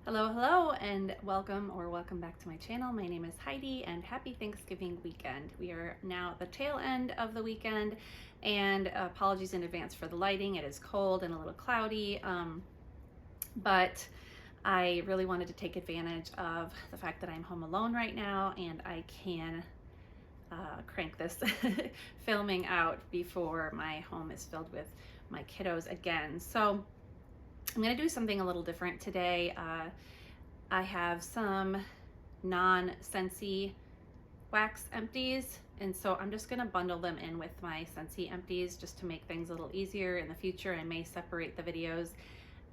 Hello, and welcome back to my channel. My name is Heidi, and happy Thanksgiving weekend. We are now at the tail end of the weekend, and apologies in advance for the lighting. It is cold and a little cloudy, but I really wanted to take advantage of the fact that I'm home alone right now, and I can crank this filming out before my home is filled with my kiddos again. So I'm going to do something a little different today. I have some non-scentsy wax empties, and so I'm just going to bundle them in with my scentsy empties just to make things a little easier in the future. I may separate the videos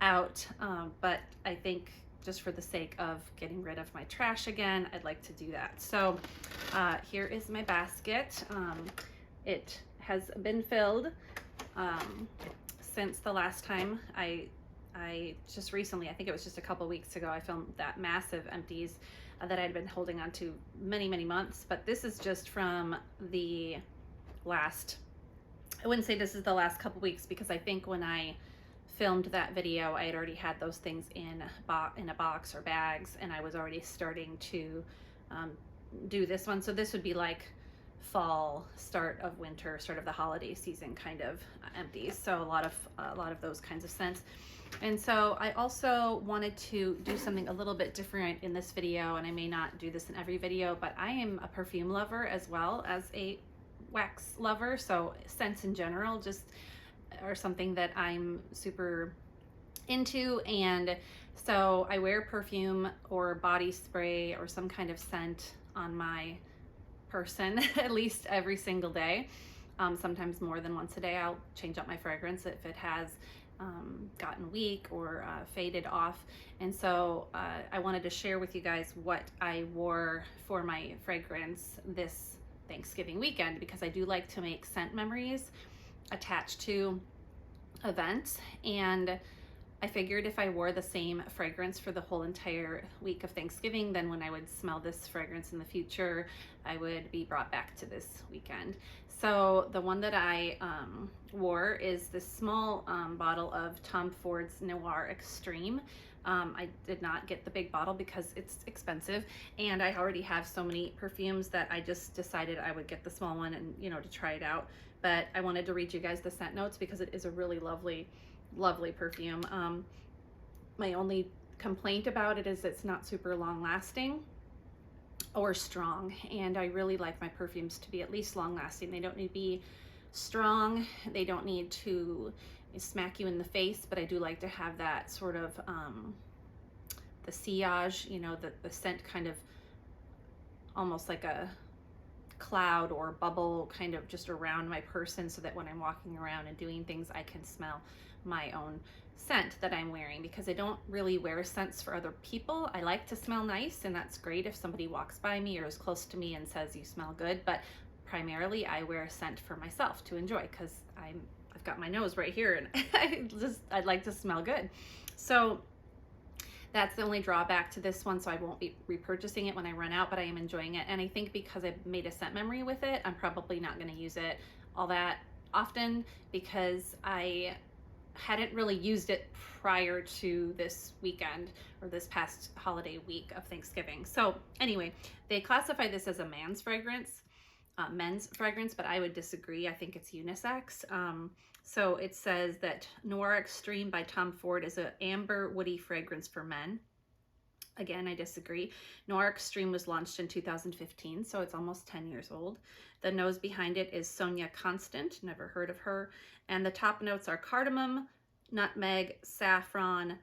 out, but I think just for the sake of getting rid of my trash again, I'd like to do that. So here is my basket. It has been filled since the last time I just recently, I think it was just a couple weeks ago, I filmed that massive empties that I'd been holding on to many months. But this is just from the last, I wouldn't say this is the last couple weeks, because I think when I filmed that video I had already had those things in a box or bags, and I was already starting to do this one. So this would be like fall, start of winter, start of the holiday season kind of empties. So a lot of those kinds of scents. And so I also wanted to do something a little bit different in this video, and I may not do this in every video, but I am a perfume lover as well as a wax lover. So scents in general just are something that I'm super into, and so I wear perfume or body spray or some kind of scent on my person at least every single day. Sometimes more than once a day. I'll change up my fragrance if it has gotten weak or faded off. And so I wanted to share with you guys what I wore for my fragrance this Thanksgiving weekend, because I do like to make scent memories attached to events, and I figured if I wore the same fragrance for the whole entire week of Thanksgiving, then when I would smell this fragrance in the future, I would be brought back to this weekend. So the one that I wore is this small bottle of Tom Ford's Noir Extreme. I did not get the big bottle because it's expensive, and I already have so many perfumes that I just decided I would get the small one, and to try it out. But I wanted to read you guys the scent notes because it is a really lovely perfume. My only complaint about it is it's not super long lasting or strong, and I really like my perfumes to be at least long lasting. They don't need to be strong, they don't need to smack you in the face, but I do like to have that sort of the sillage, the scent kind of almost like a cloud or bubble kind of just around my person, so that when I'm walking around and doing things, I can smell my own scent that I'm wearing, because I don't really wear scents for other people. I like to smell nice, and that's great if somebody walks by me or is close to me and says you smell good, but primarily I wear a scent for myself to enjoy, because I've got my nose right here, and I'd like to smell good. So that's the only drawback to this one, so I won't be repurchasing it when I run out, but I am enjoying it. And I think because I made a scent memory with it, I'm probably not going to use it all that often, because I hadn't really used it prior to this weekend or this past holiday week of Thanksgiving. So anyway, they classify this as a men's fragrance, but I would disagree. I think it's unisex. So it says that Noir Extreme by Tom Ford is an amber woody fragrance for men. Again, I disagree. Noir Extreme was launched in 2015, so it's almost 10 years old. The nose behind it is Sonia Constant, never heard of her. And the top notes are cardamom, nutmeg, saffron,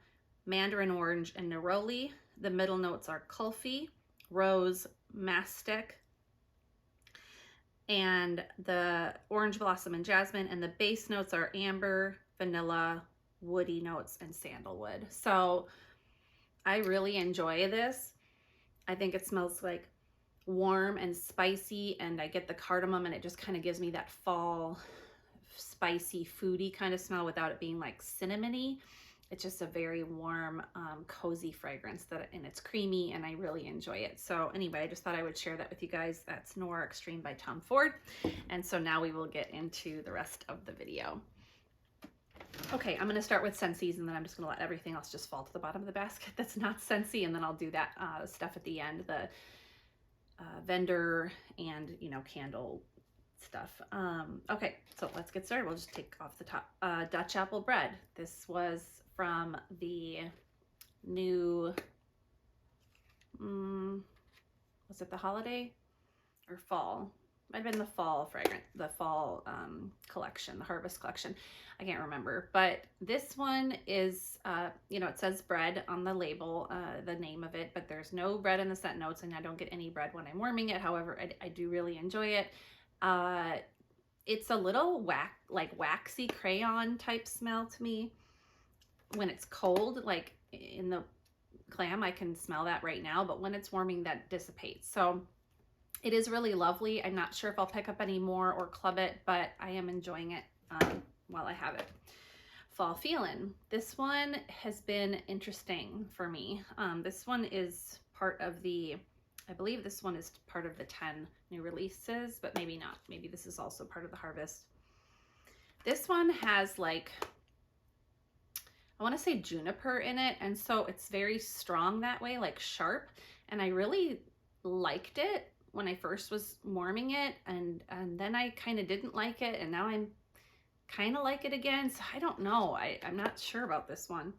mandarin orange, and neroli. The middle notes are kulfi, rose, mastic, and the orange blossom and jasmine. And the base notes are amber, vanilla, woody notes, and sandalwood. So I really enjoy this. I think it smells like warm and spicy, and I get the cardamom, and it just kind of gives me that fall spicy foodie kind of smell without it being like cinnamony. It's just a very warm, cozy fragrance, and it's creamy, and I really enjoy it. So anyway, I just thought I would share that with you guys. That's Noir Extreme by Tom Ford. And so now we will get into the rest of the video. Okay, I'm going to start with scentsies, and then I'm just going to let everything else just fall to the bottom of the basket that's not scentsy, and then I'll do that stuff at the end, the vendor and, you know, candle stuff. Okay, so let's get started. We'll just take off the top. Dutch apple bread. This was from the new, was it the holiday or fall? Might have been the fall the fall collection, the harvest collection. I can't remember, but this one is, you know, it says bread on the label, the name of it, but there's no bread in the scent notes, and I don't get any bread when I'm warming it. However, I do really enjoy it. It's a little waxy crayon type smell to me. When it's cold, like in the clam, I can smell that right now, but when it's warming, that dissipates. So it is really lovely. I'm not sure if I'll pick up any more or club it, but I am enjoying it while I have it. Fall Feelin'. This one has been interesting for me. This one is part of the, I believe this one is part of the 10 new releases, but maybe not. Maybe this is also part of the harvest. This one has like, I want to say juniper in it, and so it's very strong that way, like sharp, and I really liked it when I first was warming it, and then I kind of didn't like it, and now I'm kind of like it again. So I don't know. I'm not sure about this one.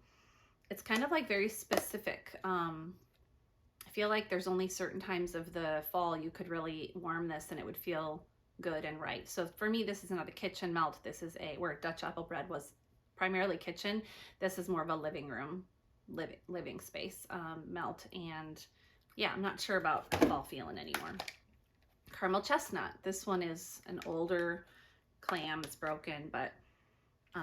It's kind of like very specific. I feel like there's only certain times of the fall you could really warm this and it would feel good and right. So for me, this is not a kitchen melt. This is where Dutch apple bread was primarily kitchen. This is more of a living room, living space melt. And yeah, I'm not sure about Fall Feelin' anymore. Caramel chestnut. This one is an older clam. It's broken, but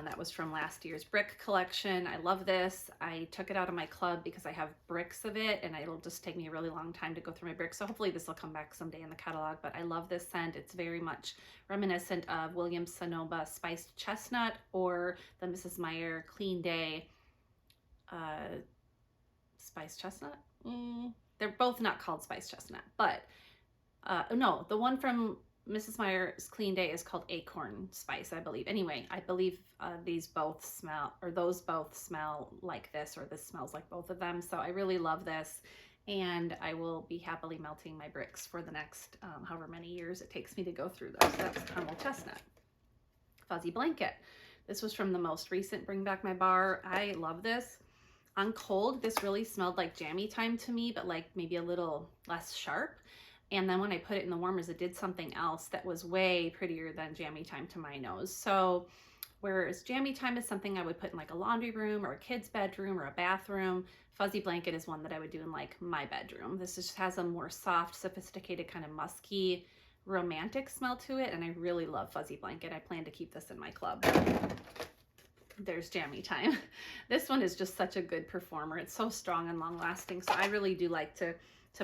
that was from last year's brick collection. I love this. I took it out of my club because I have bricks of it, and it'll just take me a really long time to go through my bricks. So hopefully this will come back someday in the catalog, but I love this scent. It's very much reminiscent of Williams Sonoma Spiced Chestnut or the Mrs. Meyer Clean Day Spiced Chestnut. They're both not called Spiced Chestnut, but no, the one from Mrs. Meyer's Clean Day is called Acorn Spice, I believe. Anyway, I believe those both smell like this, or this smells like both of them. So I really love this, and I will be happily melting my bricks for the next however many years it takes me to go through those. So that's Caramel Chestnut. Fuzzy Blanket. This was from the most recent Bring Back My Bar. I love this. On cold, this really smelled like jammy time to me, but like maybe a little less sharp. And then when I put it in the warmers, it did something else that was way prettier than jammy time to my nose. So whereas jammy time is something I would put in like a laundry room or a kid's bedroom or a bathroom, Fuzzy Blanket is one that I would do in like my bedroom. This just has a more soft, sophisticated, kind of musky, romantic smell to it. And I really love Fuzzy Blanket. I plan to keep this in my club. There's jammy time. This one is just such a good performer. It's so strong and long lasting. So I really do like to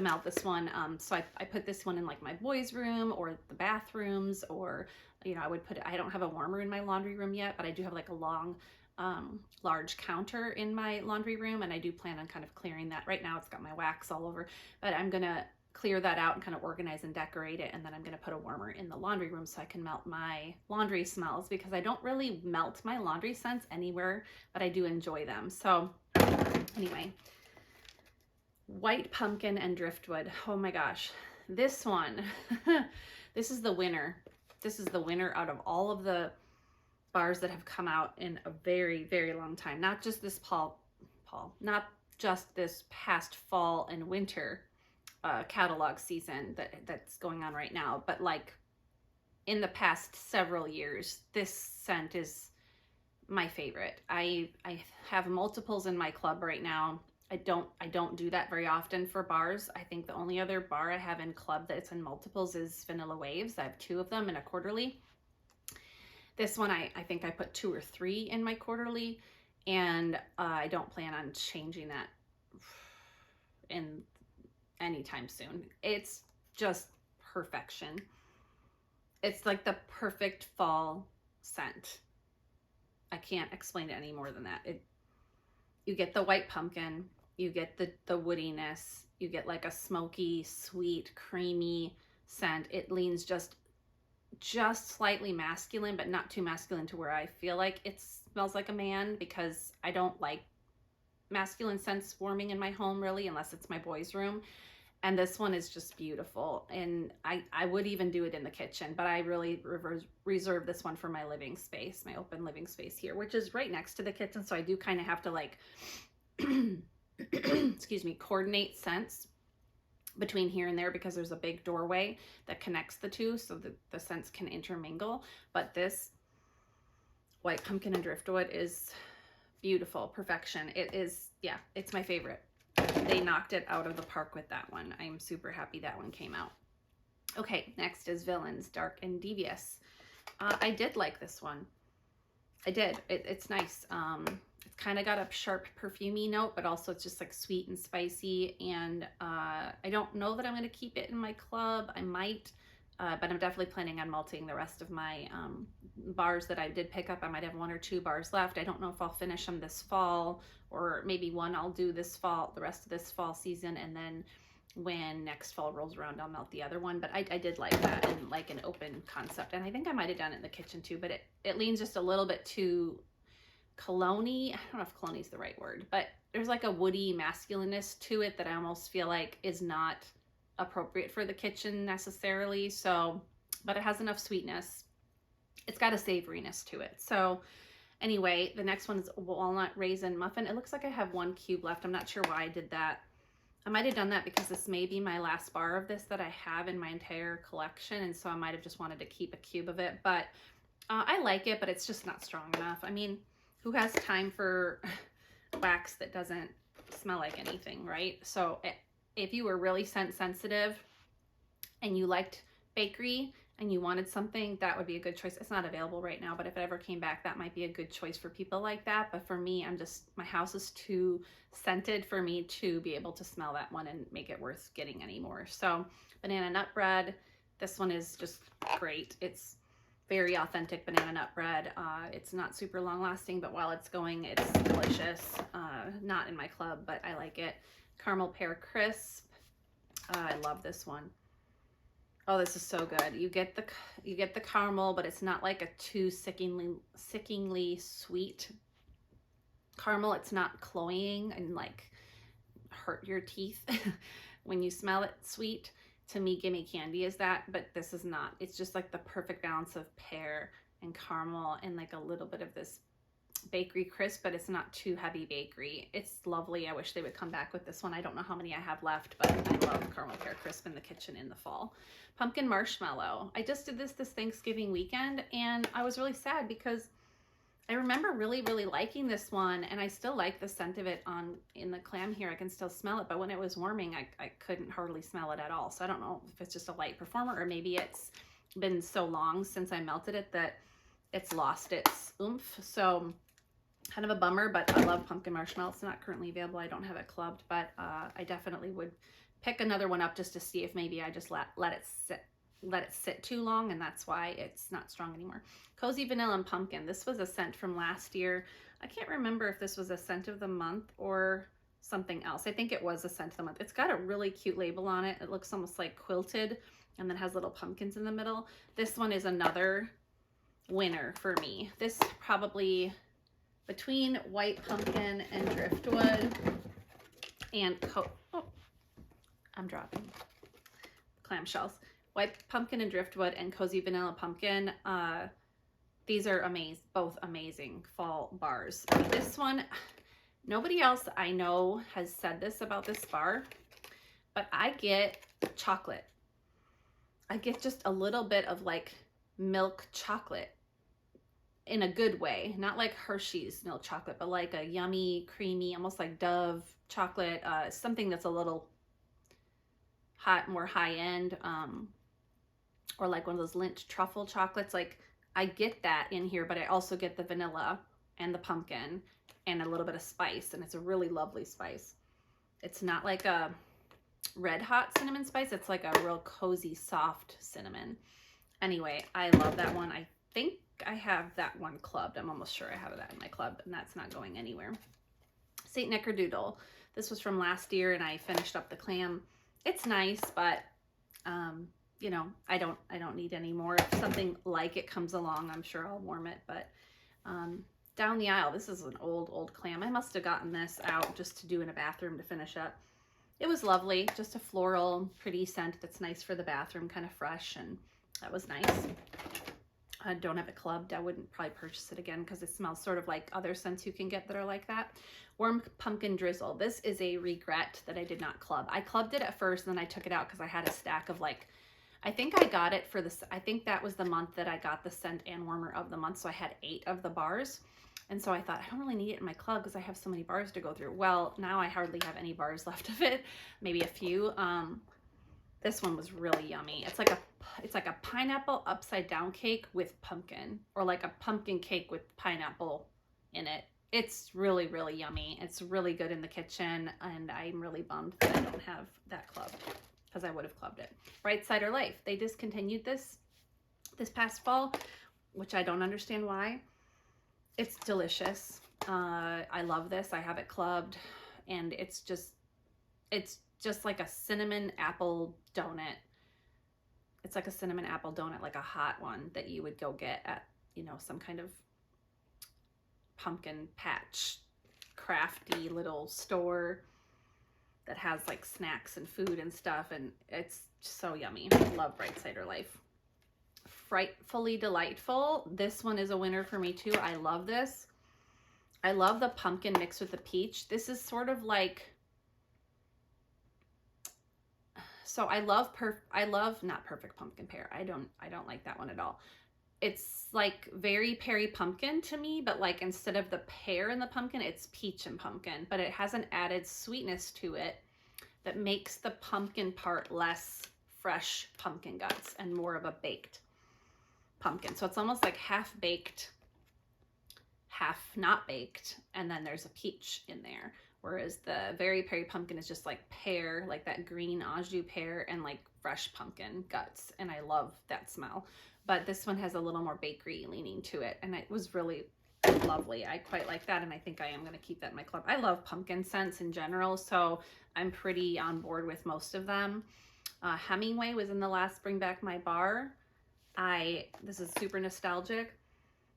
melt this one. So I put this one in like my boys' room or the bathrooms, or, you know, I don't have a warmer in my laundry room yet, but I do have like a long, large counter in my laundry room, and I do plan on kind of clearing that. Right now it's got my wax all over, but I'm gonna clear that out and kind of organize and decorate it, and then I'm gonna put a warmer in the laundry room so I can melt my laundry smells, because I don't really melt my laundry scents anywhere, but I do enjoy them. So anyway, White Pumpkin and Driftwood. Oh my gosh, this one, this is the winner. This is the winner out of all of the bars that have come out in a very, very long time. Not just this not just this past fall and winter catalog season that's going on right now, but like in the past several years, this scent is my favorite. I have multiples in my club right now. I don't do that very often for bars. I think the only other bar I have in club that's in multiples is Vanilla Waves. I have 2 of them in a quarterly. This one, I think I put 2 or 3 in my quarterly, and I don't plan on changing that in anytime soon. It's just perfection. It's like the perfect fall scent. I can't explain it any more than that. You get the white pumpkin, you get the woodiness, you get like a smoky, sweet, creamy scent. It leans just slightly masculine, but not too masculine to where I feel like it smells like a man, because I don't like masculine scents warming in my home really, unless it's my boys' room. And this one is just beautiful. And I would even do it in the kitchen, but I really reserve this one for my living space, my open living space here, which is right next to the kitchen. So I do kind of have to like, excuse me, coordinate scents between here and there, because there's a big doorway that connects the two so that the scents can intermingle. But this white pumpkin and driftwood is beautiful, perfection. It is, yeah, it's my favorite. They knocked it out of the park with that one. I'm super happy that one came out. Okay, next is Villains, Dark and Devious. I did like this one. I did. It's nice. It's kind of got a sharp perfumey note, but also it's just like sweet and spicy. And I don't know that I'm going to keep it in my club. I might, but I'm definitely planning on malting the rest of my bars that I did pick up. I might have 1 or 2 bars left. I don't know if I'll finish them this fall, or maybe one I'll do this fall, the rest of this fall season, and then when next fall rolls around, I'll melt the other one. But I did like that, and like an open concept. And I think I might have done it in the kitchen too, but it leans just a little bit too cologne-y. I don't know if cologne is the right word, but there's like a woody masculineness to it that I almost feel like is not appropriate for the kitchen necessarily. So, but it has enough sweetness. It's got a savoriness to it. So anyway, the next one is Walnut Raisin Muffin. It looks like I have 1 cube left. I'm not sure why I did that. I might have done that because this may be my last bar of this that I have in my entire collection, and so I might have just wanted to keep a cube of it. But I like it, but it's just not strong enough. I mean, who has time for wax that doesn't smell like anything, right? So if you were really scent sensitive and you liked bakery and you wanted something, that would be a good choice. It's not available right now, but if it ever came back, that might be a good choice for people like that. But for me, my house is too scented for me to be able to smell that one and make it worth getting anymore. So banana nut bread, this one is just great. It's very authentic banana nut bread. It's not super long lasting, but while it's going, it's delicious. Not in my club, but I like it. Caramel pear crisp. I love this one. Oh, this is so good. You get the caramel, but it's not like a too sickeningly sweet caramel. It's not cloying and like hurt your teeth when you smell it sweet. To me, gimme candy is that, but this is not. It's just like the perfect balance of pear and caramel and like a little bit of this bakery crisp, but it's not too heavy bakery. It's lovely. I wish they would come back with this one. I don't know how many I have left, but I love caramel pear crisp in the kitchen in the fall. Pumpkin marshmallow. I just did this Thanksgiving weekend, and I was really sad because I remember really liking this one, and I still like the scent of it in the clam here. I can still smell it, but when it was warming, I couldn't hardly smell it at all. So I don't know if it's just a light performer, or maybe it's been so long since I melted it that it's lost its oomph. So kind of a bummer, but I love pumpkin marshmallow. It's not currently available. I don't have it clubbed, but I definitely would pick another one up just to see if maybe I just let it sit too long, and that's why it's not strong anymore. Cozy Vanilla and Pumpkin. This was a scent from last year. I can't remember if this was a scent of the month or something else. I think it was a scent of the month. It's got a really cute label on it. It looks almost like quilted and then has little pumpkins in the middle. This one is another winner for me. This probably between white pumpkin and driftwood and oh, I'm dropping clamshells. White pumpkin and driftwood and cozy vanilla pumpkin. These are both amazing fall bars. This one, nobody else I know has said this about this bar, but I get chocolate. I get just a little bit of like milk chocolate in a good way, not like Hershey's milk chocolate, but like a yummy, creamy, almost like Dove chocolate, something that's a little more high end, or like one of those Lindt truffle chocolates. Like I get that in here, but I also get the vanilla and the pumpkin and a little bit of spice, and it's a really lovely spice. It's not like a red hot cinnamon spice. It's like a real cozy, soft cinnamon. Anyway, I love that one. I think I have that one clubbed. I'm almost sure I have that in my club, and that's not going anywhere. St. Nickerdoodle. This was from last year, and I finished up the clam. It's nice, but you know, I don't need any more. If something like it comes along, I'm sure I'll warm it. But down the aisle. This is an old clam. I must have gotten this out just to do in a bathroom to finish up. It was lovely, just a floral, pretty scent that's nice for the bathroom, kind of fresh, and that was nice. I don't have it clubbed. I wouldn't probably purchase it again because it smells sort of like other scents you can get that are like that. Warm pumpkin drizzle. This is a regret that I did not club. I clubbed it at first and then I took it out because I had a stack of like, I think I got it for this, I think that was the month that I got the scent and warmer of the month. So I had 8 of the bars. And so I thought, I don't really need it in my club because I have so many bars to go through. Well, now I hardly have any bars left of it, maybe a few. This one was really yummy. It's like a pineapple upside down cake with pumpkin, or like a pumpkin cake with pineapple in it. It's really, really yummy. It's really good in the kitchen, and I'm really bummed that I don't have that club because I would have clubbed it. Bright Cider Life. They discontinued this past fall, which I don't understand why. It's delicious. I love this. I have it clubbed, and it's just like a cinnamon apple donut. It's like a cinnamon apple donut, like a hot one that you would go get at, you know, some kind of pumpkin patch crafty little store that has like snacks and food and stuff, and it's so yummy. I love Bright Cider Life. Frightfully Delightful. This one is a winner for me too. I love this. I love the pumpkin mixed with the peach. This is sort of like, so I love not Perfect Pumpkin Pear. I don't like that one at all. It's like very Perry Pumpkin to me, but like instead of the pear in the pumpkin, it's peach and pumpkin, but it has an added sweetness to it that makes the pumpkin part less fresh pumpkin guts and more of a baked pumpkin. So it's almost like half baked, half not baked, and then there's a peach in there. Whereas the Very Perry Pumpkin is just like pear, like that green au jus pear and like fresh pumpkin guts. And I love that smell. But this one has a little more bakery leaning to it. And it was really lovely. I quite like that. And I think I am going to keep that in my club. I love pumpkin scents in general, so I'm pretty on board with most of them. Hemingway was in the last Bring Back My Bar. This is super nostalgic.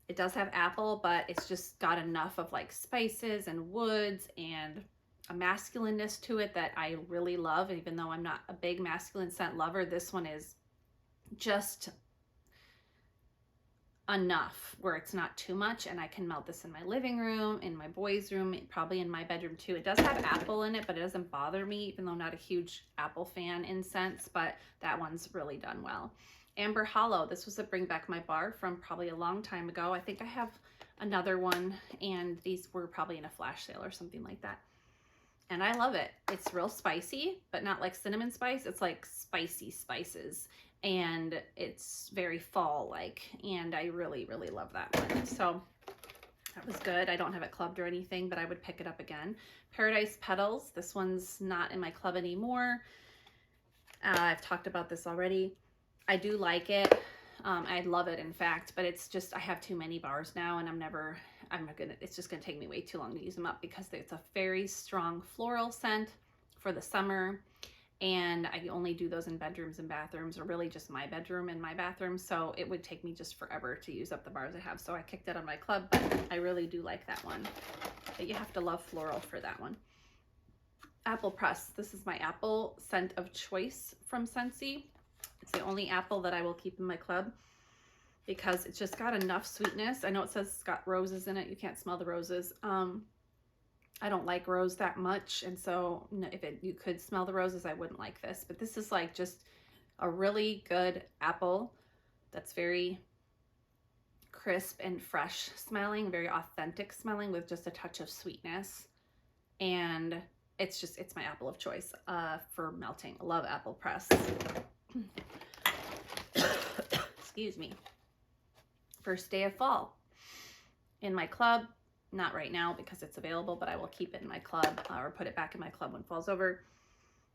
It does have apple, but it's just got enough of like spices and woods and a masculineness to it that I really love. And even though I'm not a big masculine scent lover, this one is just enough where it's not too much, and I can melt this in my living room, in my boys' room, probably in my bedroom too. It does have apple in it, but it doesn't bother me, even though I'm not a huge apple fan in scents, but that one's really done well. Amber Hollow. This was a Bring Back My Bar from probably a long time ago. I think I have another one, and these were probably in a flash sale or something like that. And I love it. It's real spicy, but not like cinnamon spice. It's like spicy spices, and it's very fall-like, and I really, really love that one. So that was good. I don't have it clubbed or anything, but I would pick it up again. Paradise Petals. This one's not in my club anymore. I've talked about this already. I do like it. I love it, in fact, but it's just, I have too many bars now, and it's just gonna take me way too long to use them up because it's a very strong floral scent for the summer, and I only do those in bedrooms and bathrooms, or really just my bedroom and my bathroom, so it would take me just forever to use up the bars I have. So I kicked it on my club, but I really do like that one. But you have to love floral for that one. Apple Press. This is my apple scent of choice from Scentsy. It's the only apple that I will keep in my club because it's just got enough sweetness. I know it says it's got roses in it. You can't smell the roses. I don't like rose that much, and so if you could smell the roses, I wouldn't like this. But this is like just a really good apple that's very crisp and fresh smelling, very authentic smelling with just a touch of sweetness. And it's my apple of choice for melting. I love Apple Press. Excuse me. First Day of Fall in my club. Not right now because it's available, but I will keep it in my club or put it back in my club when fall's over.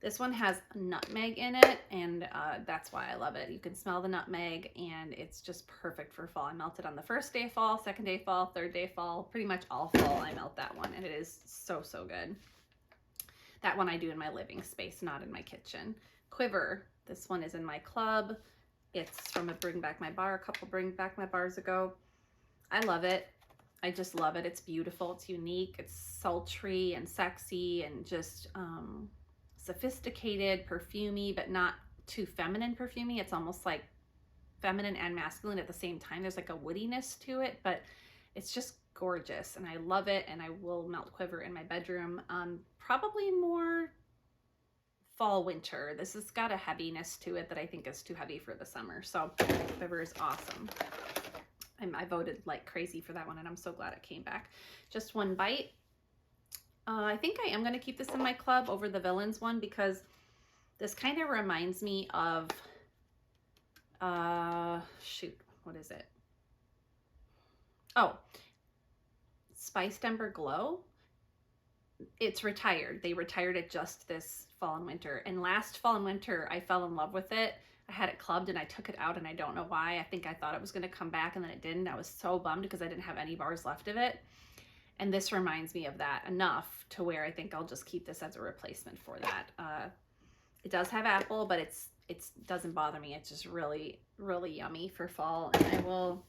This one has nutmeg in it, and that's why I love it. You can smell the nutmeg, and it's just perfect for fall. I melt it on the first day of fall, second day of fall, third day of fall, pretty much all fall. I melt that one, and it is so, so good. That one I do in my living space, not in my kitchen. Quiver. This one is in my club. It's from a Bring Back My Bar, a couple Bring Back My Bars ago. I love it. I just love it. It's beautiful. It's unique. It's sultry and sexy and just sophisticated, perfumey, but not too feminine perfumey. It's almost like feminine and masculine at the same time. There's like a woodiness to it, but it's just gorgeous and I love it, and I will melt quiver in my bedroom. Probably more fall winter. This has got a heaviness to it that I think is too heavy for the summer. So quiver is awesome. I voted like crazy for that one, and I'm so glad it came back. Just one bite. I think I am going to keep this in my club over the Villains one, because this kind of reminds me of, shoot, what is it? Oh, Spiced Ember Glow. It's retired. They retired it just this fall and winter. And last fall and winter, I fell in love with it. I had it clubbed and I took it out, and I don't know why. I think I thought it was going to come back and then it didn't. I was so bummed because I didn't have any bars left of it. And this reminds me of that enough to where I think I'll just keep this as a replacement for that. It does have apple, but it doesn't bother me. It's just really, really yummy for fall. And I will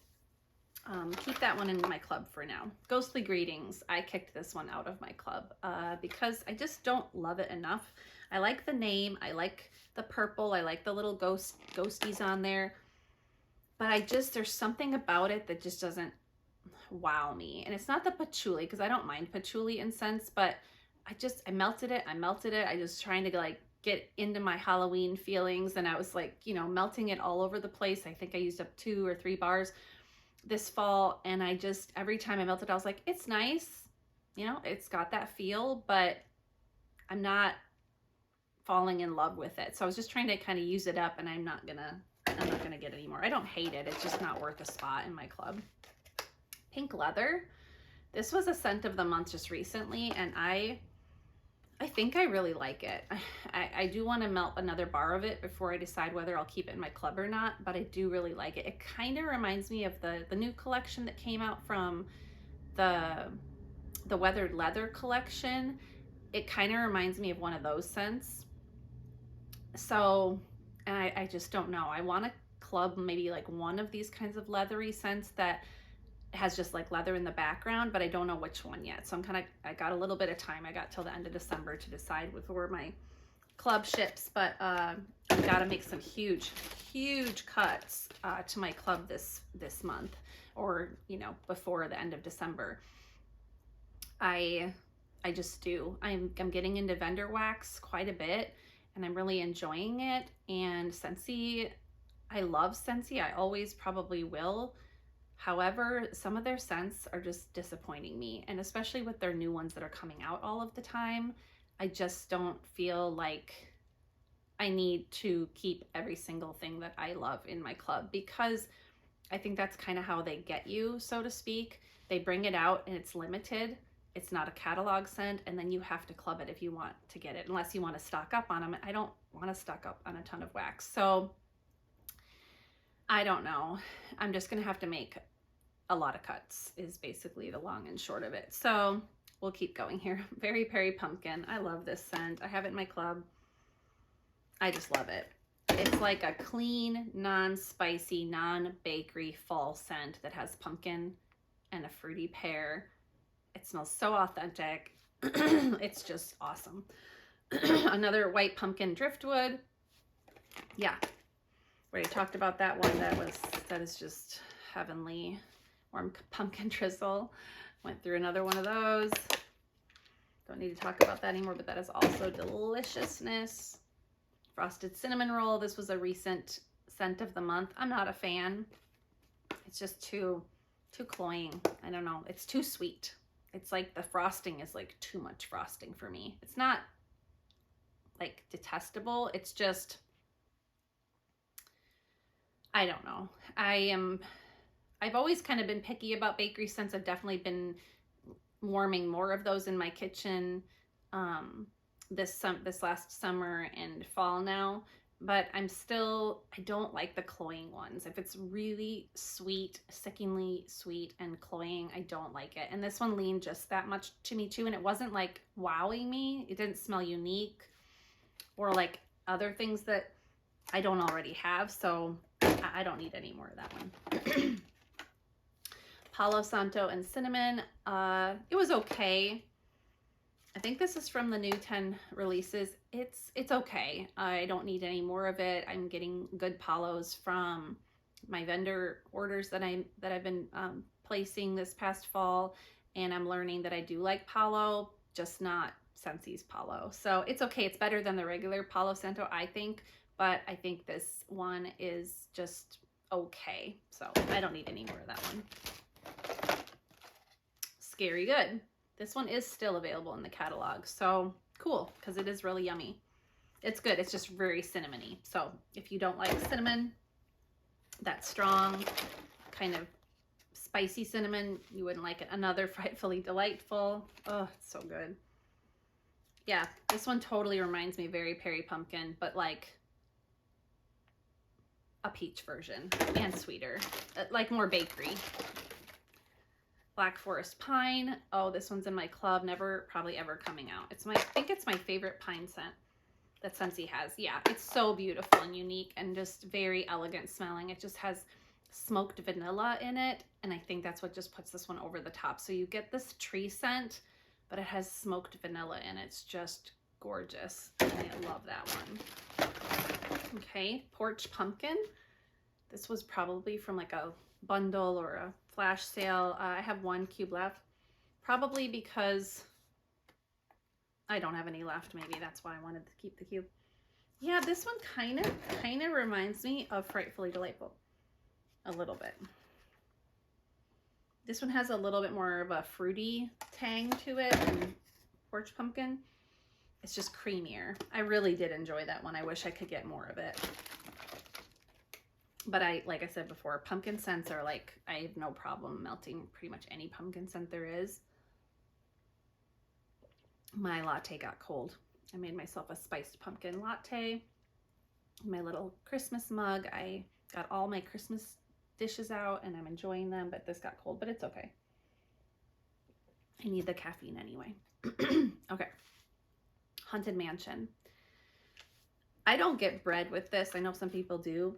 keep that one in my club for now. Ghostly Greetings. I kicked this one out of my club because I just don't love it enough. I like the name. I like the purple. I like the little ghosties on there. But there's something about it that just doesn't wow me. And it's not the patchouli, because I don't mind patchouli incense, but I melted it. I just trying to like get into my Halloween feelings, and I was like, you know, melting it all over the place. I think I used up 2 or 3 bars this fall, and every time I melted, I was like, it's nice, you know, it's got that feel, but I'm not falling in love with it. So I was just trying to kind of use it up, and I'm not gonna get any more. I don't hate it. It's just not worth a spot in my club. Pink Leather. This was a scent of the month just recently, and I think I really like it. I do want to melt another bar of it before I decide whether I'll keep it in my club or not, but I do really like it. It kind of reminds me of the new collection that came out from the Weathered Leather collection. It kind of reminds me of one of those scents. So, and I just don't know. I want to club maybe like one of these kinds of leathery scents that has just like leather in the background, but I don't know which one yet. So I got a little bit of time. I got till the end of December to decide where my club ships, but I've got to make some huge cuts to my club this month, or, you know, before the end of December. I just do. I'm getting into vendor wax quite a bit, and I'm really enjoying it. And Scentsy, I love Scentsy. I always probably will. However, some of their scents are just disappointing me, and especially with their new ones that are coming out all of the time, I just don't feel like I need to keep every single thing that I love in my club, because I think that's kind of how they get you, so to speak. They bring it out and it's limited. It's not a catalog scent, and then you have to club it if you want to get it, unless you want to stock up on them. I don't want to stock up on a ton of wax. So I don't know. I'm just going to have to make a lot of cuts is basically the long and short of it. So we'll keep going here. Very Perry Pumpkin. I love this scent. I have it in my club. I just love it. It's like a clean, non-spicy, non-bakery fall scent that has pumpkin and a fruity pear. It smells so authentic. It's just awesome. Another White Pumpkin Driftwood. Yeah. Already talked about that one. That is just heavenly. Warm Pumpkin Drizzle. Went through another one of those. Don't need to talk about that anymore, but that is also deliciousness. Frosted Cinnamon Roll. This was a recent scent of the month. I'm not a fan. It's just too cloying. I don't know. It's too sweet. It's like the frosting is like too much frosting for me. It's not like detestable. It's just, I don't know. I've always kind of been picky about bakery scents. I've definitely been warming more of those in my kitchen this last summer and fall now, but I don't like the cloying ones. If it's really sweet, sickeningly sweet and cloying, I don't like it. And this one leaned just that much to me too, and it wasn't like wowing me. It didn't smell unique or like other things that I don't already have, so I don't need any more of that one. Palo Santo and cinnamon. It was okay. I think this is from the new 10 releases. It's okay. I don't need any more of it. I'm getting good palos from my vendor orders that I've been placing this past fall, and I'm learning that I do like palo, just not Scentsy's palo. So it's okay. It's better than the regular Palo Santo, I think, but I think this one is just okay. So I don't need any more of that one. Scary Good. This one is still available in the catalog, so cool, because it is really yummy. It's good. It's just very cinnamony. So if you don't like cinnamon, that strong kind of spicy cinnamon, you wouldn't like it. Another Frightfully Delightful. Oh, it's so good. Yeah, this one totally reminds me very Perry Pumpkin, but like a peach version and sweeter, like more bakery. Black Forest Pine. Oh, this one's in my club. Never, probably ever coming out. I think it's my favorite pine scent that Scentsy has. Yeah, it's so beautiful and unique and just very elegant smelling. It just has smoked vanilla in it, and I think that's what just puts this one over the top. So you get this tree scent, but it has smoked vanilla in it. It's just gorgeous. And I love that one. Okay, Porch Pumpkin. This was probably from like a bundle or a flash sale. I have one cube left, probably because I don't have any left. Maybe that's why I wanted to keep the cube. Yeah, this one kind of reminds me of Frightfully Delightful a little bit. This one has a little bit more of a fruity tang to it than Porch Pumpkin. It's just creamier. I really did enjoy that one. I wish I could get more of it. But like I said before, pumpkin scents are like, I have no problem melting pretty much any pumpkin scent there is. My latte got cold. I made myself a spiced pumpkin latte. My little Christmas mug. I got all my Christmas dishes out and I'm enjoying them, but this got cold, but it's okay. I need the caffeine anyway. Okay. Haunted Mansion. I don't get bread with this. I know some people do.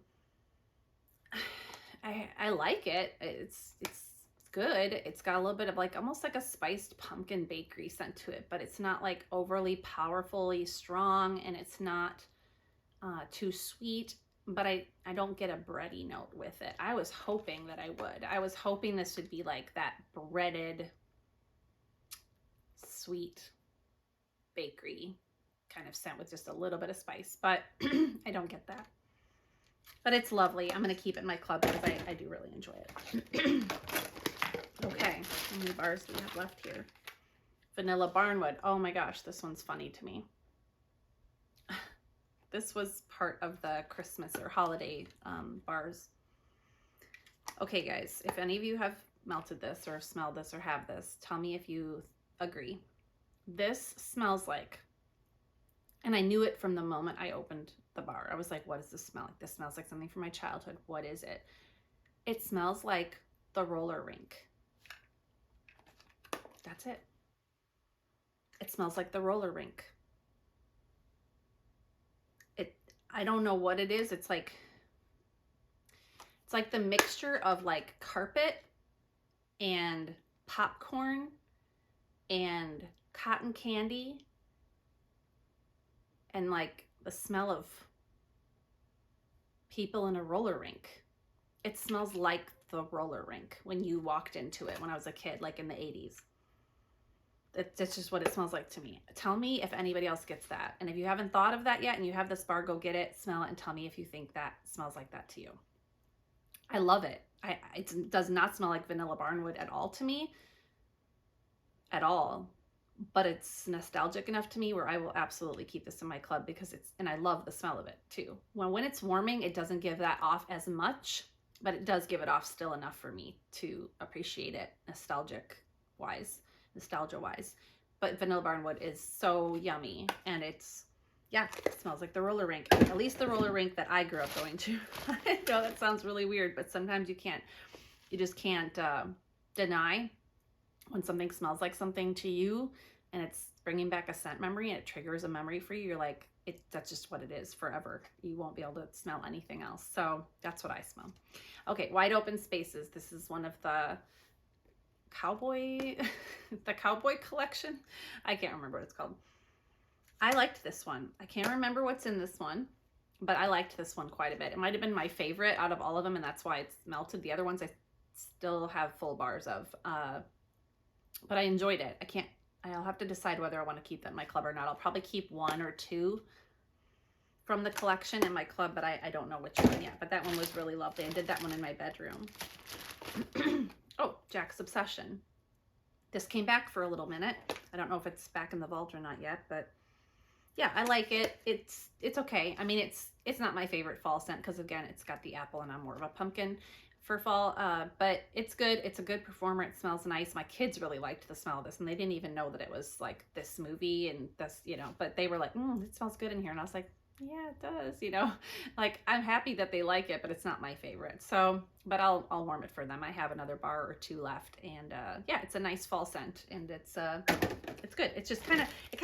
I like it. It's good. It's got a little bit of like almost like a spiced pumpkin bakery scent to it, but it's not like overly powerfully strong, and it's not too sweet, but I don't get a bready note with it. I was hoping that I would. I was hoping this would be like that breaded sweet bakery kind of scent with just a little bit of spice, but I don't get that. But it's lovely. I'm going to keep it in my club because I do really enjoy it. Okay, how many bars do we have left here? Vanilla Barnwood. Oh my gosh, this one's funny to me. This was part of the Christmas or holiday bars. Okay, guys, if any of you have melted this or smelled this or have this, tell me if you agree. This smells like, and I knew it from the moment I opened the bar. I was like, what does this smell like? This smells like something from my childhood. What is it? It smells like the roller rink. That's it. It smells like the roller rink. I don't know what it is. It's like the mixture of like carpet and popcorn and cotton candy and like the smell of people in a roller rink. It smells like the roller rink when you walked into it when I was a kid, like in the 80s. That's just what it smells like to me. Tell me if anybody else gets that. And if you haven't thought of that yet and you have this bar, go get it, smell it, and tell me if you think that smells like that to you. I love it. It does not smell like Vanilla Barnwood at all to me. At all. But it's nostalgic enough to me where I will absolutely keep this in my club because and I love the smell of it too. When it's warming, it doesn't give that off as much, but it does give it off still enough for me to appreciate it nostalgia wise. But Vanilla Barnwood is so yummy, and it smells like the roller rink. At least the roller rink that I grew up going to. I know that sounds really weird, but sometimes you just can't deny when something smells like something to you and it's bringing back a scent memory and it triggers a memory for you. You're like, that's just what it is forever. You won't be able to smell anything else. So that's what I smell. Okay, Wide Open Spaces. This is one of the cowboy, the cowboy collection. I can't remember what it's called. I liked this one. I can't remember what's in this one, but I liked this one quite a bit. It might have been my favorite out of all of them, and that's why it's melted. The other ones I still have full bars of, but I enjoyed it. I'll have to decide whether I want to keep that in my club or not. I'll probably keep 1 or 2 from the collection in my club, but I don't know which one yet. But that one was really lovely. I did that one in my bedroom. Oh, Jack's Obsession. This came back for a little minute. I don't know if it's back in the vault or not yet, but yeah, I like it. It's okay. I mean, it's not my favorite fall scent because, again, it's got the apple and I'm more of a pumpkin for fall, but it's good. It's a good performer. It smells nice. My kids really liked the smell of this, and they didn't even know that it was like this movie and this, you know, but they were like, it smells good in here. And I was like, yeah, it does, you know, like I'm happy that they like it, but it's not my favorite. So, but I'll warm it for them. I have another bar or 2 left, and yeah, it's a nice fall scent, and it's good. It's just it kind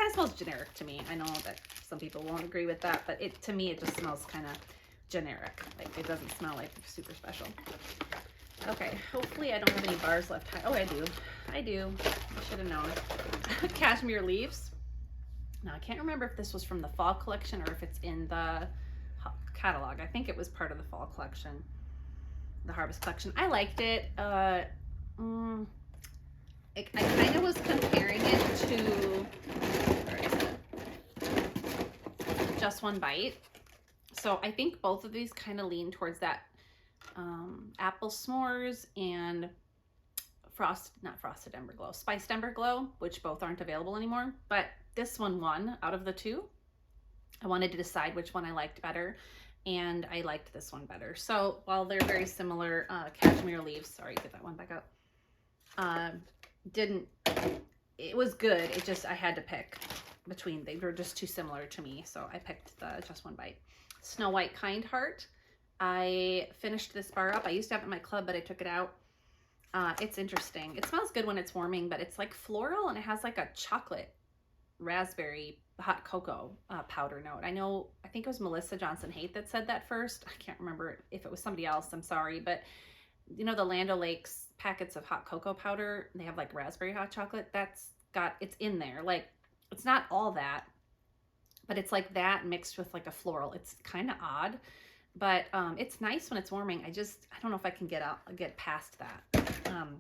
of smells generic to me. I know that some people won't agree with that, but to me, it just smells kind of generic. Like it doesn't smell like super special. Okay, hopefully I don't have any bars left. Oh, I do. I should have known. Cashmere Leaves. Now, I can't remember if this was from the fall collection or if it's in the catalog. I think it was part of the fall collection, the harvest collection. I liked it. I kind of was comparing it to, where is it? Just One Bite. So I think both of these kind of lean towards that apple s'mores and not frosted ember glow, spiced ember glow, which both aren't available anymore. But this one won out of the 2. I wanted to decide which one I liked better, and I liked this one better. So while they're very similar, Cashmere Leaves, sorry, get that one back up, it was good. It just, I had to pick between, they were just too similar to me. So I picked the Just One Bite. Snow White Kind Heart. I finished this bar up. I used to have it in my club, but I took it out. It's interesting. It smells good when it's warming, but it's like floral, and it has like a chocolate raspberry hot cocoa powder note. I think it was Melissa Johnson Haight that said that first. I can't remember if it was somebody else. I'm sorry, but you know, the Land O'Lakes packets of hot cocoa powder, they have like raspberry hot chocolate. It's in there. Like, it's not all that, but it's like that mixed with like a floral. It's kind of odd, but it's nice when it's warming. I don't know if I can get past that,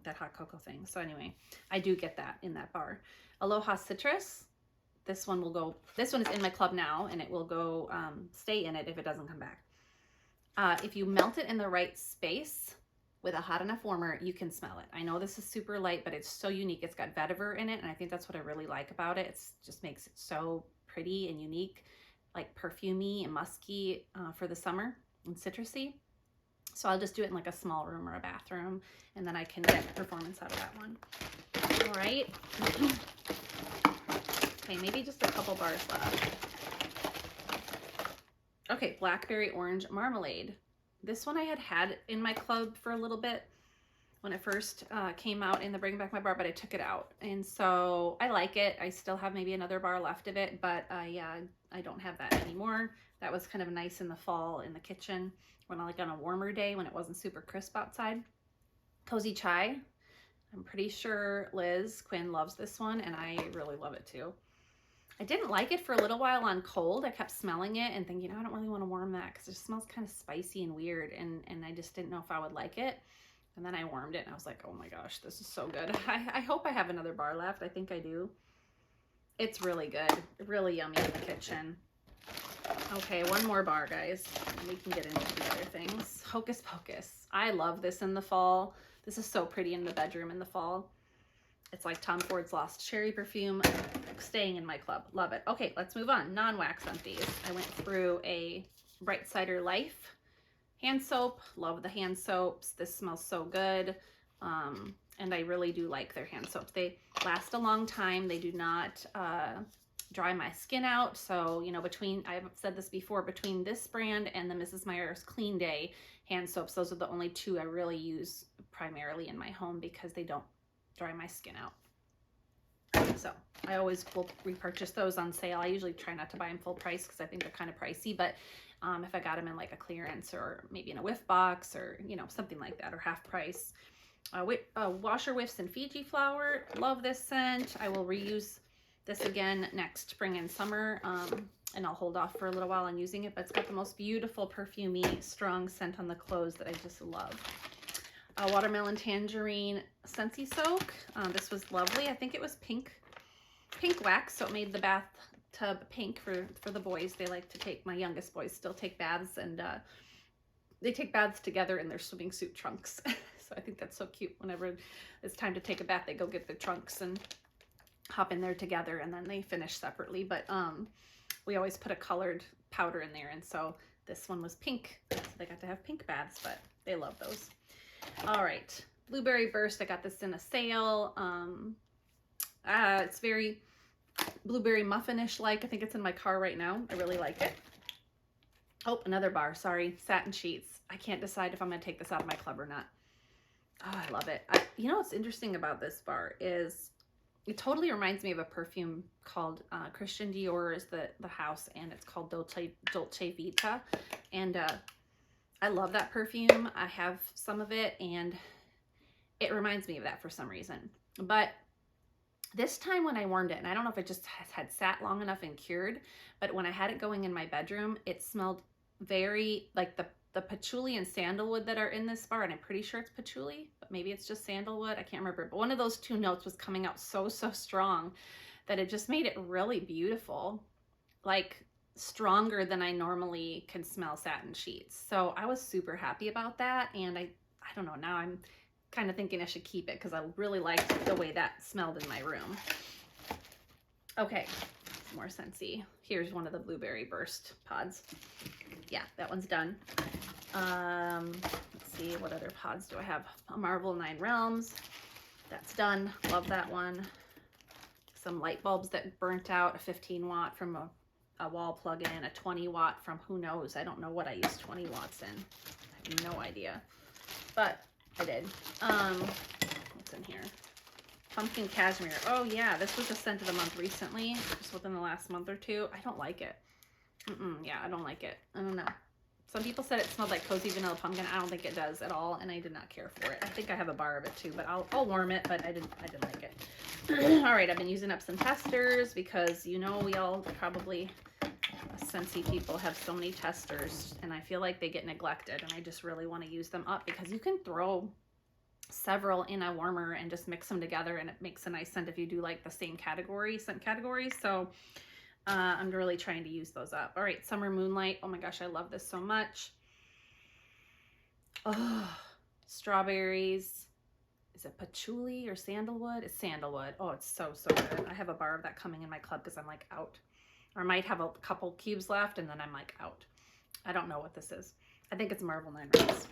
that hot cocoa thing. So anyway, I do get that in that bar. Aloha Citrus. This one is in my club now, and it will go, stay in it if it doesn't come back. If you melt it in the right space with a hot enough warmer, you can smell it. I know this is super light, but it's so unique. It's got vetiver in it, and I think that's what I really like about it. It just makes it so pretty and unique, like perfumey and musky for the summer and citrusy. So I'll just do it in like a small room or a bathroom, and then I can get performance out of that one. All right. Okay, maybe just a couple bars left. Okay, Blackberry Orange Marmalade. This one I had in my club for a little bit when it first came out in the Bring Back My Bar, but I took it out. And so I like it. I still have maybe another bar left of it, but I don't have that anymore. That was kind of nice in the fall in the kitchen when on a warmer day when it wasn't super crisp outside. Cozy Chai. I'm pretty sure Liz Quinn loves this one, and I really love it too. I didn't like it for a little while on cold. I kept smelling it and thinking, I don't really want to warm that because it just smells kind of spicy and weird, and I just didn't know if I would like it. And then I warmed it and I was like, oh my gosh, this is so good. I hope I have another bar left. I think I do. It's really good. Really yummy in the kitchen. Okay, one more bar, guys, and we can get into the other things. Hocus Pocus. I love this in the fall. This is so pretty in the bedroom in the fall. It's like Tom Ford's Lost Cherry perfume, staying in my club. Love it. Okay, let's move on. Non-wax empties. I went through a Bright Cider Life hand soap. Love the hand soaps. This smells so good. And I really do like their hand soaps. They last a long time. They do not dry my skin out. So, you know, I've said this before, between this brand and the Mrs. Meyer's Clean Day hand soaps, those are the only 2 I really use primarily in my home because they don't dry my skin out. So I always will repurchase those on sale. I usually try not to buy them full price because I think they're kind of pricey, but if I got them in like a clearance or maybe in a whiff box or, you know, something like that, or half price, Washer Whiffs and Fiji Flower. Love this scent. I will reuse this again next spring and summer, and I'll hold off for a little while on using it, but it's got the most beautiful perfumey strong scent on the clothes that I just love. Watermelon Tangerine Scentsy Soak. This was lovely. I think it was pink wax, so it made the bathtub pink for the boys. They like to take, my youngest boys still take baths, and they take baths together in their swimming suit trunks. So I think that's so cute. Whenever it's time to take a bath, they go get their trunks and hop in there together, and then they finish separately. But we always put a colored powder in there, and so this one was pink, so they got to have pink baths, but they love those. All right, Blueberry Burst. I got this in a sale. It's very blueberry muffinish like. I think it's in my car right now. I really like it. Oh, another bar, sorry. Satin Sheets. I can't decide if I'm gonna take this out of my club or not. Oh, I love it. You know what's interesting about this bar is it totally reminds me of a perfume called Christian Dior is the house, and it's called Dolce Vita. And I love that perfume. I have some of it, and it reminds me of that for some reason. But this time when I warmed it, and I don't know if it just had sat long enough and cured, but when I had it going in my bedroom, it smelled very like the patchouli and sandalwood that are in this bar, and I'm pretty sure it's patchouli, but maybe it's just sandalwood. I can't remember, but one of those two notes was coming out so strong that it just made it really beautiful, like stronger than I normally can smell satin sheets. So I was super happy about that, and I don't know, now I'm kind of thinking I should keep it because I really liked the way that smelled in my room. Okay, more scentsy. Here's one of the Blueberry Burst pods. Yeah, that one's done. Let's see, what other pods do I have? A Marvel 9 Realms. That's done. Love that one. Some light bulbs that burnt out. A 15 watt from a wall plug-in. A 20 watt from who knows. I don't know what I used 20 watts in. I have no idea. But I did. What's in here? Pumpkin Cashmere. Oh yeah, this was the scent of the month recently, just within the last month or two. I don't like it. Yeah, I don't like it. I don't know. Some people said it smelled like cozy vanilla pumpkin. I don't think it does at all, and I did not care for it. I think I have a bar of it too, but I'll warm it, but I didn't like it. All right, I've been using up some testers because you know we all probably Scentsy people have so many testers, and I feel like they get neglected, and I just really want to use them up because you can throw several in a warmer and just mix them together, and it makes a nice scent if you do like the same scent category. So I'm really trying to use those up. All right, Summer Moonlight. Oh my gosh, I love this so much. Oh, strawberries. Is it patchouli or sandalwood? It's sandalwood. Oh, it's so good. I have a bar of that coming in my club because I'm like out. Or I might have a couple cubes left, and then I'm like out. I don't know what this is. I think it's Marvel 9 Realms.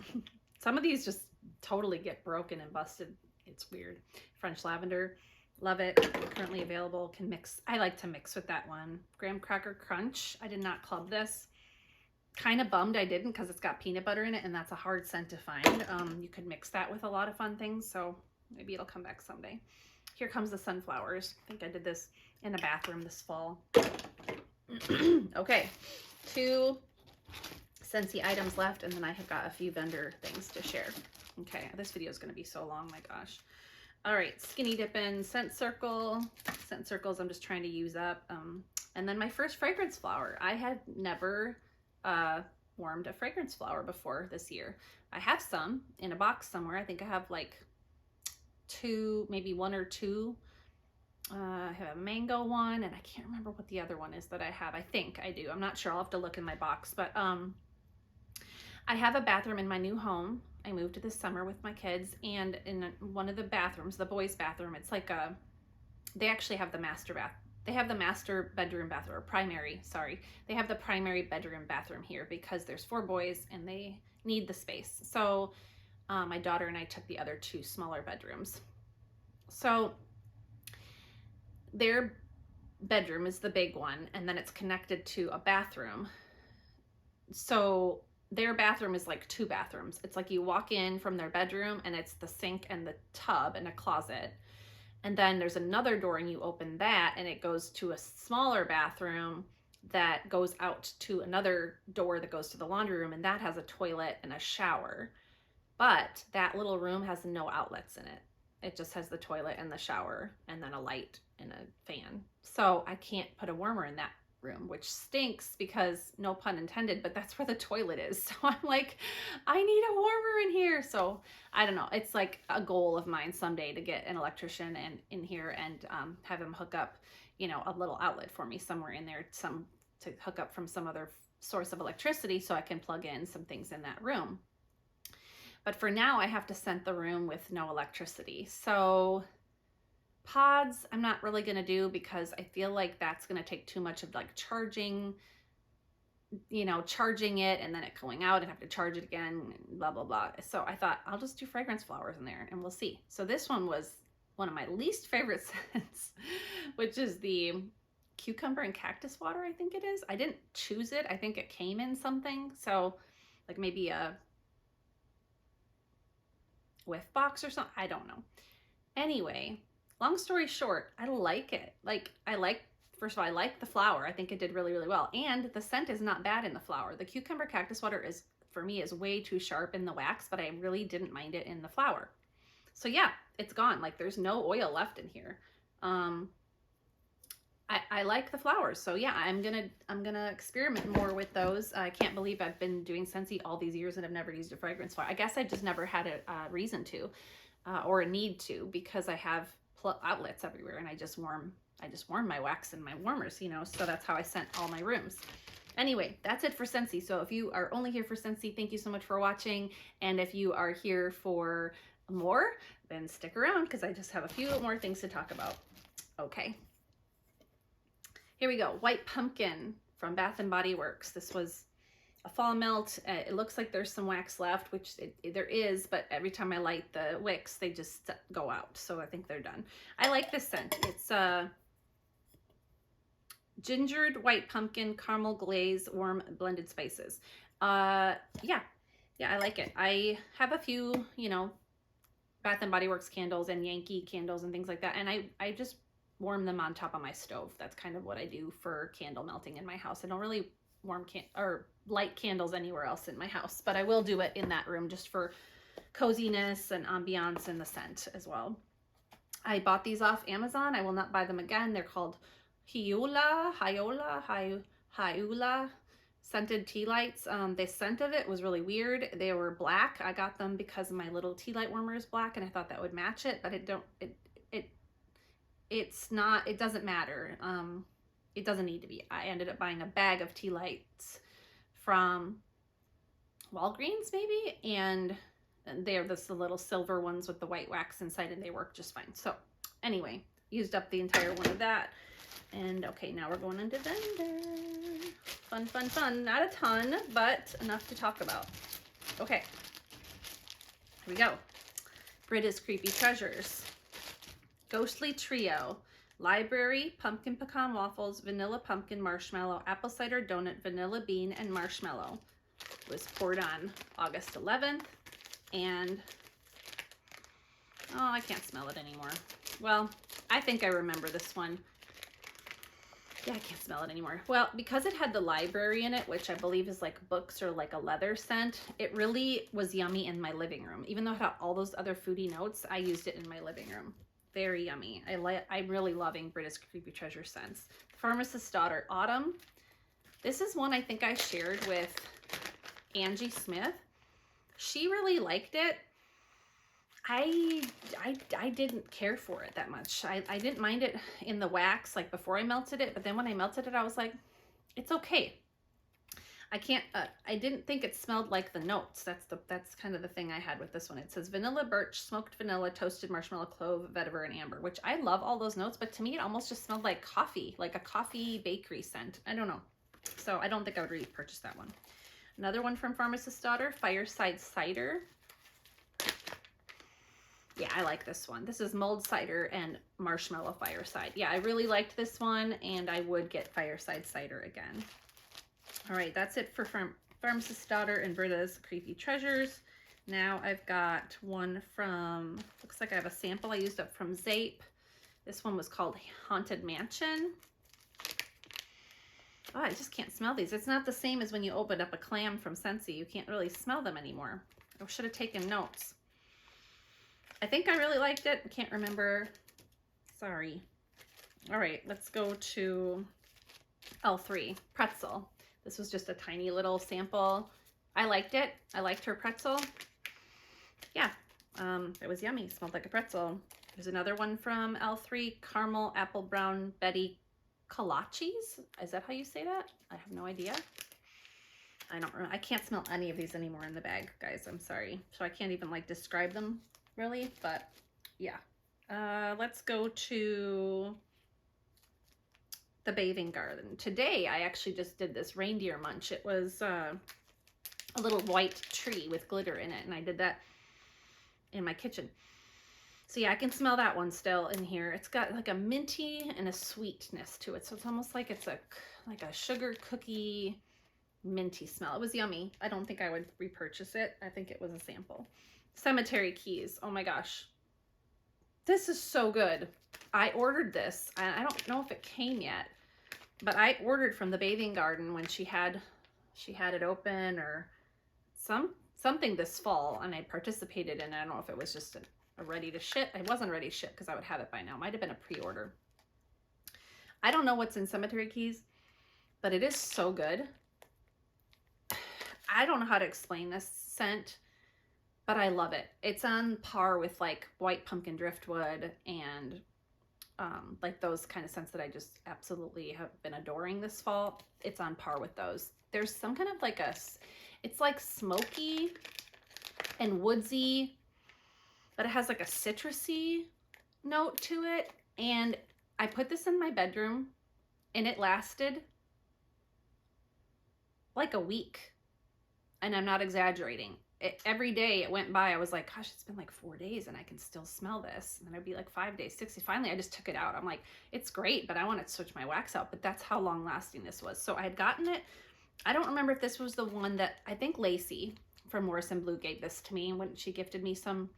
Some of these just totally get broken and busted. It's weird. French Lavender. Love it. Currently available. Can mix. I like to mix with that one. Graham Cracker Crunch. I did not club this. Kind of bummed I didn't because it's got peanut butter in it, and that's a hard scent to find. You could mix that with a lot of fun things, so maybe it'll come back someday. Here comes the Sunflowers. I think I did this in a bathroom this fall. Okay, 2 Scentsy items left, and then I have got a few vendor things to share. Okay, this video is going to be so long, my gosh. All right, Skinny Dippin' Scent Circle. Scent Circles I'm just trying to use up. And then my first fragrance flower. I had never warmed a fragrance flower before this year. I have some in a box somewhere. I think I have like 2, maybe 1 or 2. I have a mango one, and I can't remember what the other one is that I have. I think I do. I'm not sure. I'll have to look in my box. But I have a bathroom in my new home. I moved this summer with my kids, and in one of the bathrooms, the boys' bathroom, it's like they actually have the master bath. They have the master bedroom bathroom, or primary, sorry. They have the primary bedroom bathroom here because there's 4 boys and they need the space. So my daughter and I took the other 2 smaller bedrooms. So their bedroom is the big one, and then it's connected to a bathroom. So their bathroom is like 2 bathrooms. It's like you walk in from their bedroom, and it's the sink and the tub and a closet. And then there's another door, and you open that, and it goes to a smaller bathroom that goes out to another door that goes to the laundry room, and that has a toilet and a shower. but that little room has no outlets in it. It just has the toilet and the shower and then a light and a fan. So I can't put a warmer in that room, which stinks because no pun intended, but that's where the toilet is. So I'm like, I need a warmer in here. So I don't know. It's like a goal of mine someday to get an electrician and in here and have him hook up, you know, a little outlet for me somewhere in there, some to hook up from some other source of electricity so I can plug in some things in that room. But for now, I have to scent the room with no electricity. So pods, I'm not really going to do because I feel like that's going to take too much of like charging, you know, charging it and then it going out and have to charge it again, blah, blah, blah. So I thought I'll just do fragrance flowers in there and we'll see. So this one was one of my least favorite scents, which is the cucumber and cactus water, I think it is. I didn't choose it. I think it came in something. So like maybe a whiff box or something. I don't know. Anyway, long story short, I like it. Like first of all, I like the flower. I think it did really, really well. And the scent is not bad in the flower. The cucumber cactus water is, for me, is way too sharp in the wax, but I really didn't mind it in the flower. So yeah, it's gone. Like there's no oil left in here. I like the flowers. So yeah, I'm gonna experiment more with those. I can't believe I've been doing Scentsy all these years and I've never used a fragrance flower. I guess I just never had a reason to, or a need to, because I have outlets everywhere and I just warm my wax and my warmers, you know, so that's how I scent all my rooms. Anyway, that's it for Scentsy. So if you are only here for Scentsy, thank you so much for watching. And if you are here for more, then stick around because I just have a few more things to talk about. Okay. Here we go. White Pumpkin from Bath & Body Works. This was a fall melt. It looks like there's some wax left, which there is, but every time I light the wicks, they just go out. So I think they're done. I like this scent. It's gingered white pumpkin, caramel glaze, warm blended spices. Yeah, I like it. I have a few, you know, Bath & Body Works candles and Yankee candles and things like that. And I just warm them on top of my stove. That's kind of what I do for candle melting in my house. I don't really light candles anywhere else in my house, but I will do it in that room just for coziness and ambiance and the scent as well. I bought these off Amazon. I will not buy them again. They're called Hyola scented tea lights. The scent of it was really weird. They were black. I got them because my little tea light warmer is black and I thought that would match it, but it doesn't matter. It doesn't need to be. I ended up buying a bag of tea lights from Walgreens maybe, and they're the little silver ones with the white wax inside and they work just fine. So anyway, used up the entire one of that. And okay, now we're going into vendor. Fun, fun, fun. Not a ton, but enough to talk about. Okay, here we go. Britta's Creepy Treasures. Ghostly Trio. Library, pumpkin pecan waffles, vanilla pumpkin marshmallow, apple cider donut, vanilla bean, and marshmallow. It was poured on August 11th. And, oh, I can't smell it anymore. Well, I think I remember this one. Yeah, I can't smell it anymore. Well, because it had the library in it, which I believe is like books or like a leather scent, it really was yummy in my living room. Even though it had all those other foodie notes, I used it in my living room. Very yummy. I'm really loving Britta's Creepy Treasure scents. Pharmacist's Daughter Autumn. This is one I think I shared with Angie Smith. She really liked it. I didn't care for it that much. I didn't mind it in the wax, like before I melted it, but then when I melted it, I was like, it's okay. I didn't think it smelled like the notes. That's kind of the thing I had with this one. It says vanilla birch, smoked vanilla, toasted marshmallow, clove, vetiver, and amber, which I love all those notes, but to me, it almost just smelled like coffee, like a coffee bakery scent. I don't know. So I don't think I would really purchase that one. Another one from Pharmacist's Daughter, Fireside Cider. Yeah, I like this one. This is mulled cider and marshmallow fireside. Yeah, I really liked this one, and I would get Fireside Cider again. All right, that's it for Pharmacist's Daughter and Britta's Creepy Treasures. Now I've got one from, looks like I have a sample I used up from Zape. This one was called Haunted Mansion. Oh, I just can't smell these. It's not the same as when you open up a clam from Scentsy. You can't really smell them anymore. I should have taken notes. I think I really liked it. I can't remember. Sorry. All right, let's go to L3, pretzel. This was just a tiny little sample. I liked it. I liked her pretzel. Yeah, it was yummy. It smelled like a pretzel. There's another one from L3, caramel apple brown Betty kolaches. Is that how you say that? I have no idea. I don't remember. I can't smell any of these anymore in the bag, guys. I'm sorry. So I can't even like describe them really, but yeah. Let's go to the bathing garden. Today I actually just did this reindeer munch. It was a little white tree with glitter in it, and I did that in my kitchen. So yeah, I can smell that one still in here. It's got like a minty and a sweetness to it. So it's almost like it's like a sugar cookie minty smell. It was yummy. I don't think I would repurchase it. I think it was a sample. Cemetery Keys. Oh my gosh. This is so good. I ordered this, and I don't know if it came yet, but I ordered from the bathing garden when she had it open or something this fall, and I participated in it. I don't know if it was just a ready to ship. It wasn't ready to ship because I would have it by now. Might have been a pre-order. I don't know what's in Cemetery Keys, but it is so good. I don't know how to explain this scent, but I love it. It's on par with like white pumpkin driftwood and like those kind of scents that I just absolutely have been adoring this fall. It's on par with those. There's some kind of like it's like smoky and woodsy, but it has like a citrusy note to it. And I put this in my bedroom and it lasted like a week. And I'm not exaggerating. Every day it went by, I was like, gosh, it's been like 4 days and I can still smell this. And then it'd be like 5 days, 6 days. Finally, I just took it out. I'm like, it's great, but I want to switch my wax out. But that's how long lasting this was. So I had gotten it. I don't remember if this was the one that, I think Lacey from Morrison Blue gave this to me when she gifted me some,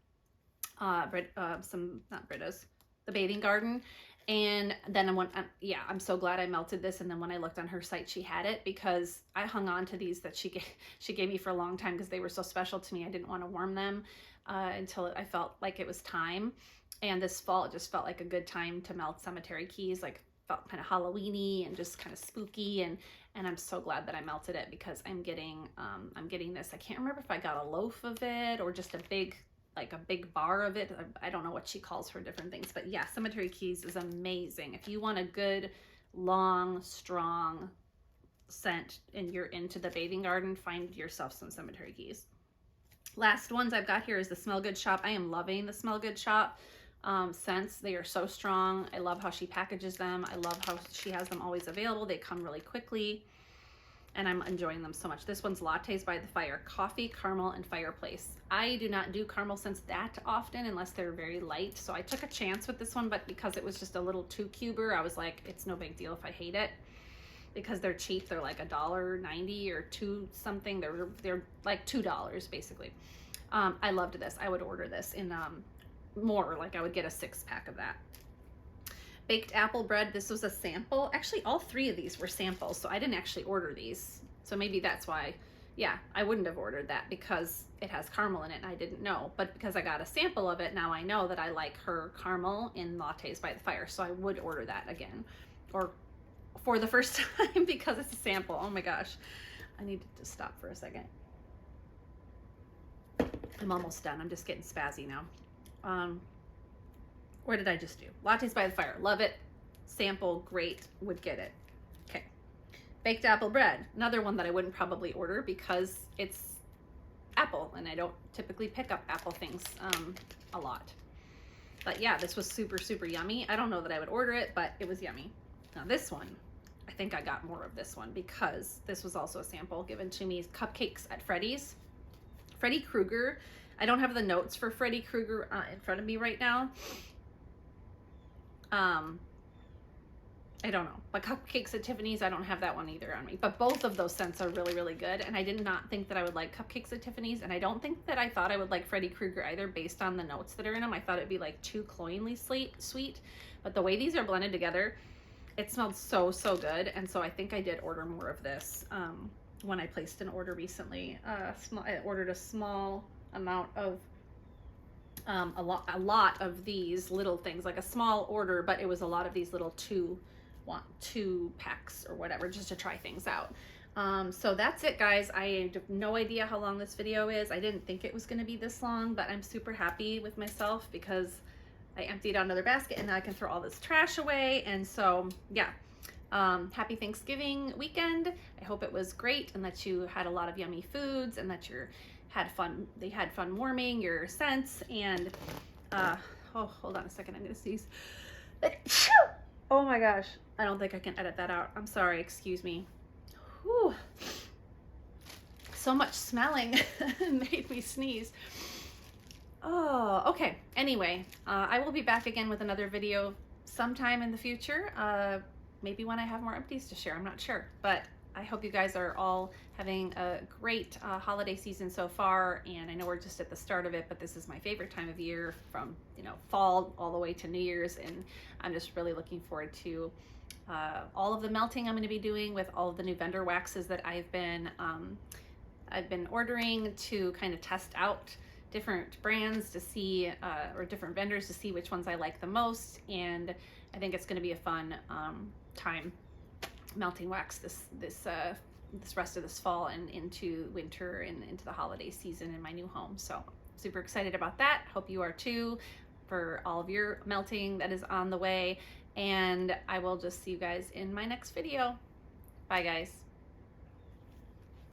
not Britta's, the bathing garden. And then yeah, I'm so glad I melted this. And then when I looked on her site, she had it, because I hung on to these that she gave me for a long time because they were so special to me. I didn't want to warm them until I felt like it was time. And this fall, it just felt like a good time to melt Cemetery Keys. Like, felt kind of Halloween-y and just kind of spooky. And I'm so glad that I melted it, because I'm getting this. I can't remember if I got a loaf of it or just a big bar of it. I don't know what she calls her different things, but yeah, Cemetery Keys is amazing. If you want a good, long, strong scent and you're into the bathing garden, find yourself some Cemetery Keys. Last ones I've got here is the Smell Good Shop. I am loving the Smell Good Shop scents. They are so strong. I love how she packages them. I love how she has them always available. They come really quickly, and I'm enjoying them so much. This one's Lattes by the Fire, coffee, caramel, and fireplace. I do not do caramel scents that often unless they're very light. So I took a chance with this one, but because it was just a little 2-cuber, I was like, it's no big deal if I hate it, because they're cheap. They're like $1.90 or $2 something. They're like $2 basically. I loved this. I would order this in more, like I would get a 6-pack of that. Baked apple bread. This was a sample. Actually, all 3 of these were samples, so I didn't actually order these. So maybe that's why, yeah, I wouldn't have ordered that, because it has caramel in it and I didn't know. But because I got a sample of it, now I know that I like her caramel in Lattes by the Fire. So I would order that again, or for the first time, because it's a sample. Oh my gosh. I need to just stop for a second. I'm almost done. I'm just getting spazzy now. What did I just do? Lattes by the Fire. Love it. Sample, great. Would get it. Okay. Baked apple bread. Another one that I wouldn't probably order because it's apple, and I don't typically pick up apple things a lot. But yeah, this was super, super yummy. I don't know that I would order it, but it was yummy. Now this one, I think I got more of this one because this was also a sample given to me. Cupcakes at Freddy's. Freddy Krueger. I don't have the notes for Freddy Krueger in front of me right now. I don't know, but Cupcakes at Tiffany's, I don't have that one either on me, but both of those scents are really, really good. And I did not think that I would like Cupcakes at Tiffany's, and I don't think that I thought I would like Freddy Krueger either based on the notes that are in them. I thought it'd be like too cloyingly sweet, but the way these are blended together, it smelled so, so good. And so I think I did order more of this when I placed an order recently. I ordered a small amount of a lot of these little things, like a small order, but it was a lot of these little two packs or whatever, just to try things out. So that's it, guys. I have no idea how long this video is. I didn't think it was going to be this long, but I'm super happy with myself because I emptied out another basket and now I can throw all this trash away. And so yeah, happy Thanksgiving weekend. I hope it was great and that you had a lot of yummy foods and that they had fun warming your scents. And oh, hold on a second, I'm gonna sneeze. Oh my gosh, I don't think I can edit that out. I'm sorry, excuse me. Whew. So much smelling made me sneeze. Oh, okay. Anyway, I will be back again with another video sometime in the future. Maybe when I have more empties to share, I'm not sure. But I hope you guys are all having a great holiday season so far. And I know we're just at the start of it, but this is my favorite time of year, from fall all the way to New Year's. And I'm just really looking forward to all of the melting I'm going to be doing with all of the new vendor waxes that I've been ordering to kind of test out different brands to see, or different vendors to see which ones I like the most. And I think it's going to be a fun time melting wax this rest of this fall and into winter and into the holiday season in my new home. So super excited about that. Hope you are too, for all of your melting that is on the way. And I will just see you guys in my next video. Bye, guys.